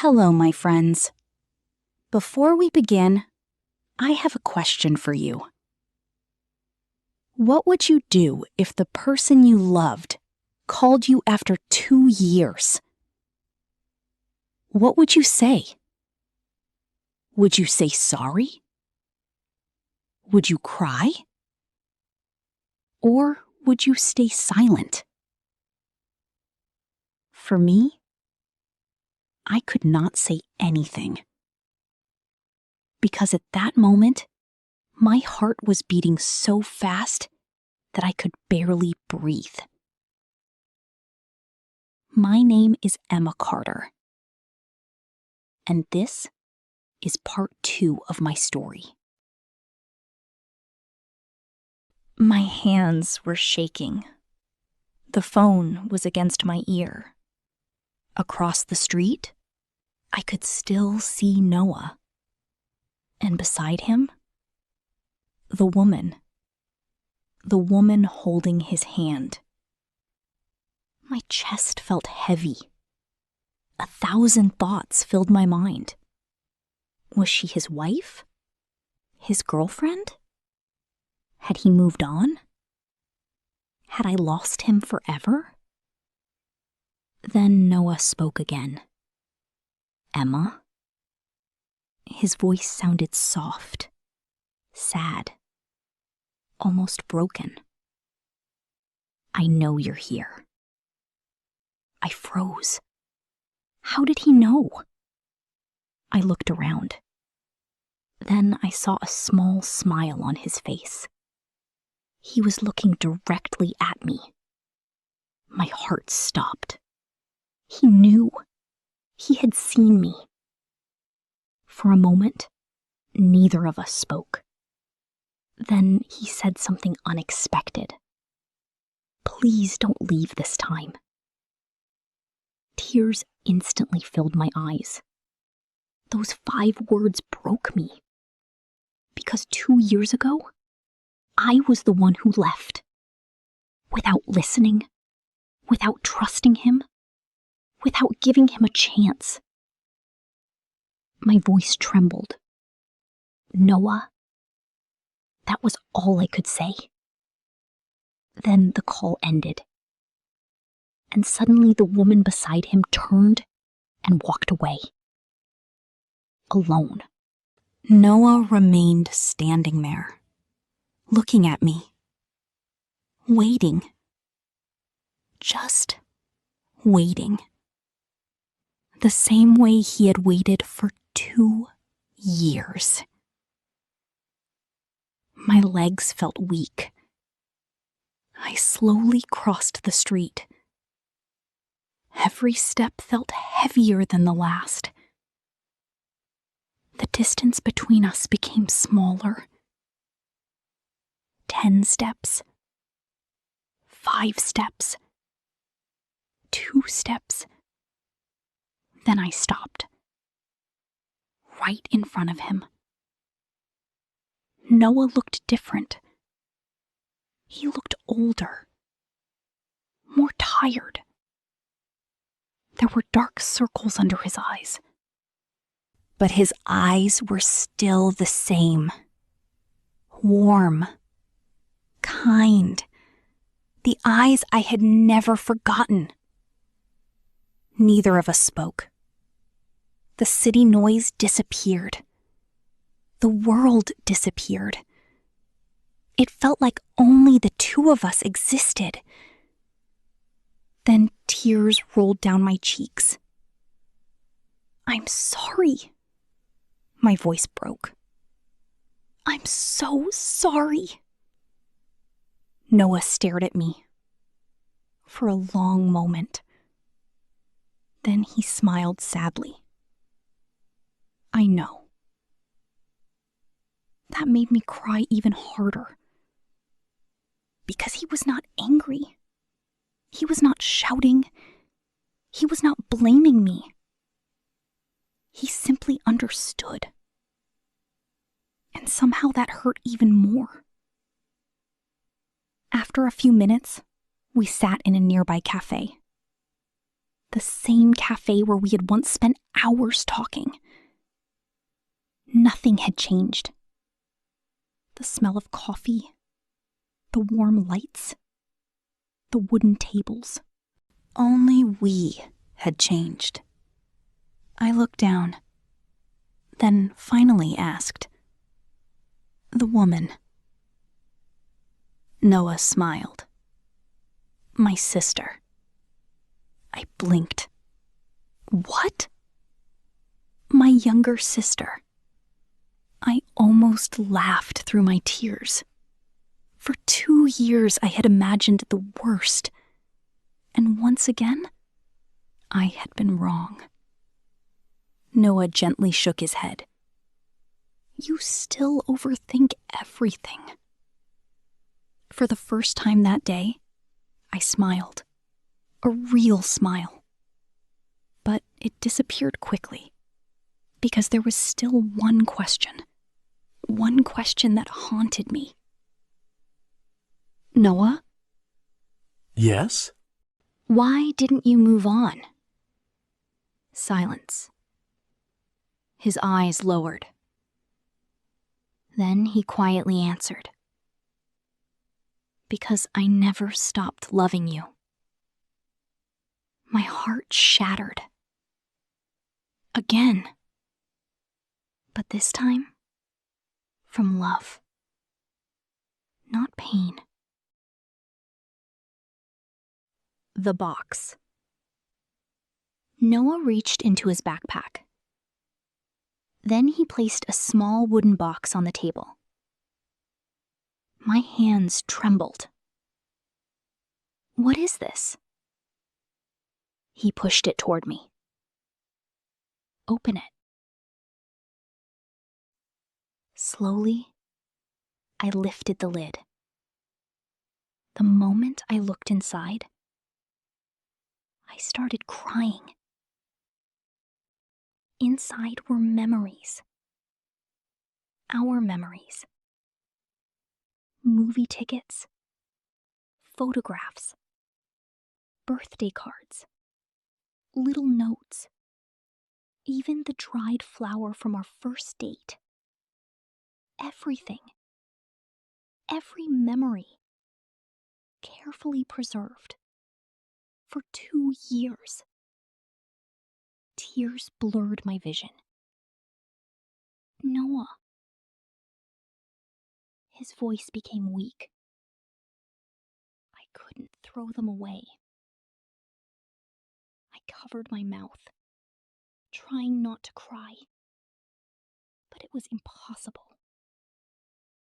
Hello, my friends. Before we begin, I have a question for you. What would you do if the person you loved called you after 2 years? What would you say? Would you say sorry? Would you cry? Or would you stay silent? For me, I could not say anything. Because at that moment, my heart was beating so fast that I could barely breathe. My name is Emma Carter, and this is part 2 of my story. My hands were shaking. The phone was against my ear. Across the street, I could still see Noah. And beside him, the woman holding his hand. My chest felt heavy. 1,000 thoughts filled my mind. Was she his wife? His girlfriend? Had he moved on? Had I lost him forever? Then Noah spoke again. Emma? His voice sounded soft, sad, almost broken. I know you're here. I froze. How did he know? I looked around. Then I saw a small smile on his face. He was looking directly at me. My heart stopped. He knew. He had seen me. For a moment, neither of us spoke. Then he said something unexpected. Please don't leave this time. Tears instantly filled my eyes. Those 5 words broke me. Because 2 years ago, I was the one who left. Without listening, without trusting him, without giving him a chance. My voice trembled. Noah. That was all I could say. Then the call ended. And suddenly the woman beside him turned and walked away. Alone. Noah remained standing there, looking at me, waiting. Just waiting. The same way he had waited for 2 years. My legs felt weak. I slowly crossed the street. Every step felt heavier than the last. The distance between us became smaller. 10 steps. 5 steps. 2 steps. Then I stopped. Right in front of him. Noah looked different. He looked older. More tired. There were dark circles under his eyes. But his eyes were still the same. Warm. Kind. The eyes I had never forgotten. Neither of us spoke. The city noise disappeared. The world disappeared. It felt like only the 2 of us existed. Then tears rolled down my cheeks. I'm sorry. My voice broke. I'm so sorry. Noah stared at me for a long moment. Then he smiled sadly. I know. That made me cry even harder. Because he was not angry. He was not shouting. He was not blaming me. He simply understood. And somehow that hurt even more. After a few minutes, we sat in a nearby cafe. The same cafe where we had once spent hours talking. Nothing had changed. The smell of coffee, the warm lights, the wooden tables. Only we had changed. I looked down, then finally asked, "The woman?" Noah smiled. "My sister." I blinked. "What?" "My younger sister." I almost laughed through my tears. For 2 years I had imagined the worst, and once again, I had been wrong. Noah gently shook his head. "You still overthink everything." For the first time that day, I smiled. A real smile. But it disappeared quickly, because there was still one question that haunted me. "Noah?" Yes? "Why didn't you move on?" Silence. His eyes lowered. Then he quietly answered, "Because I never stopped loving you." My heart shattered. Again. But this time, from love, not pain. The box. Noah reached into his backpack. Then he placed a small wooden box on the table. My hands trembled. "What is this?" He pushed it toward me. "Open it." Slowly, I lifted the lid. The moment I looked inside, I started crying. Inside were memories. Our memories. Movie tickets, photographs, birthday cards, little notes, even the dried flower from our first date. Everything. Every memory. Carefully preserved. For 2 years. Tears blurred my vision. "Noah." His voice became weak. I couldn't throw them away. I covered my mouth, trying not to cry. But it was impossible.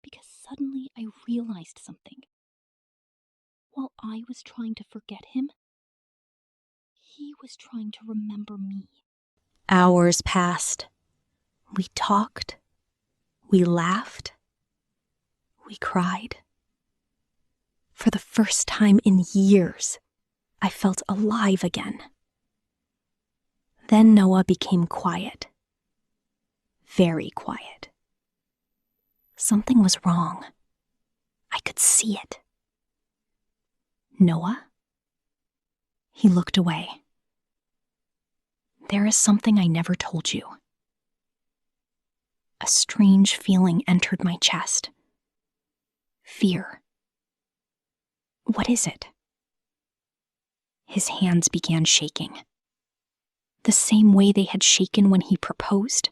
Because suddenly I realized something. While I was trying to forget him, he was trying to remember me. Hours passed. We talked. We laughed. We cried. For the first time in years, I felt alive again. Then Noah became quiet. Very quiet. Something was wrong. I could see it. "Noah?" He looked away. "There is something I never told you." A strange feeling entered my chest. Fear. "What is it?" His hands began shaking. The same way they had shaken when he proposed.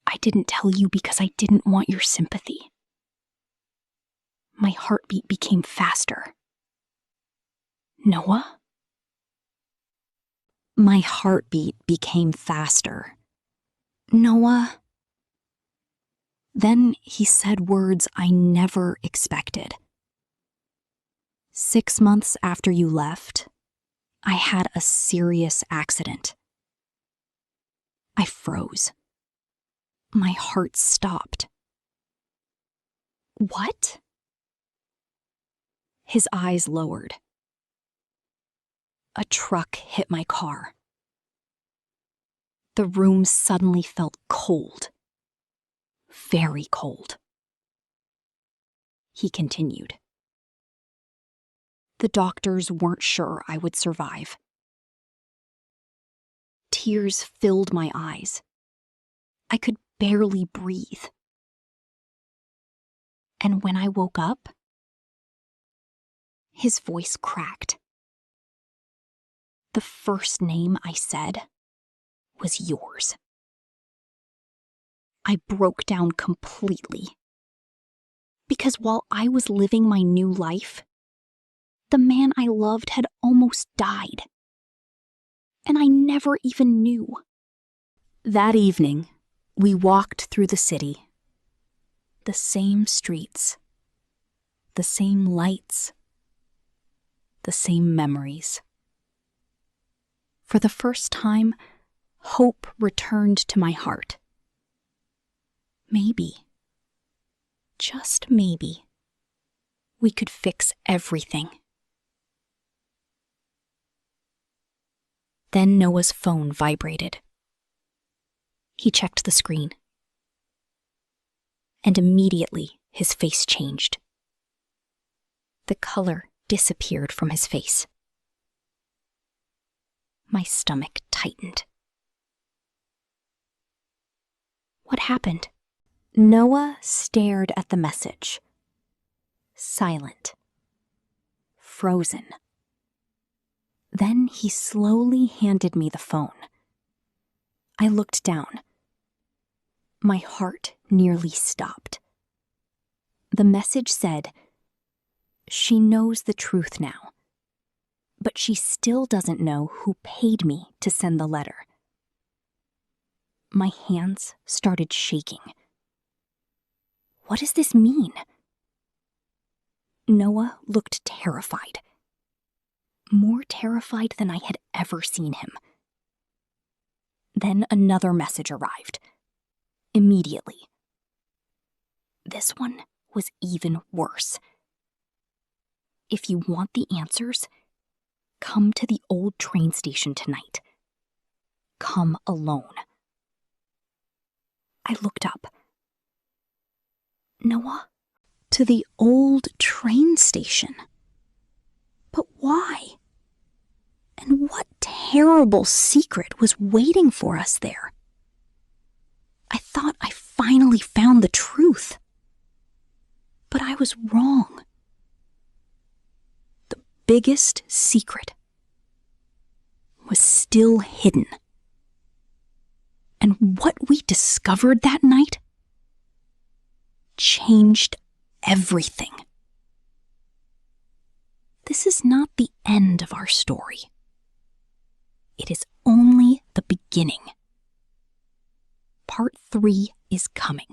"I didn't tell you because I didn't want your sympathy." My heartbeat became faster. "Noah?" My heartbeat became faster. "Noah?" Then he said words I never expected. "6 months after you left, I had a serious accident." I froze. My heart stopped. "What?" His eyes lowered. A truck hit my car. The room suddenly felt cold. Very cold. He continued. "The doctors weren't sure I would survive. Tears filled my eyes. I could barely breathe. And when I woke up, his voice cracked. The first name I said was yours. I broke down completely. Because while I was living my new life, the man I loved had almost died. And I never even knew. That evening, we walked through the city. The same streets, the same lights, the same memories. For the first time, hope returned to my heart. Maybe, just maybe, we could fix everything. Then Noah's phone vibrated. He checked the screen. And immediately his face changed. The color disappeared from his face. My stomach tightened. What happened? Noah stared at the message. Silent. Frozen. Then he slowly handed me the phone. I looked down. My heart nearly stopped. The message said, "She knows the truth now, but she still doesn't know who paid me to send the letter." My hands started shaking. What does this mean? Noah looked terrified. More terrified than I had ever seen him. Then another message arrived. Immediately. This one was even worse. If you want the answers, come to the old train station tonight. Come alone. I looked up. Noah, to the old train station. But why? And what terrible secret was waiting for us there? I thought I finally found the truth. But I was wrong. The biggest secret was still hidden. And what we discovered that night changed everything. This is not the end of our story. It is only the beginning. Part 3 is coming.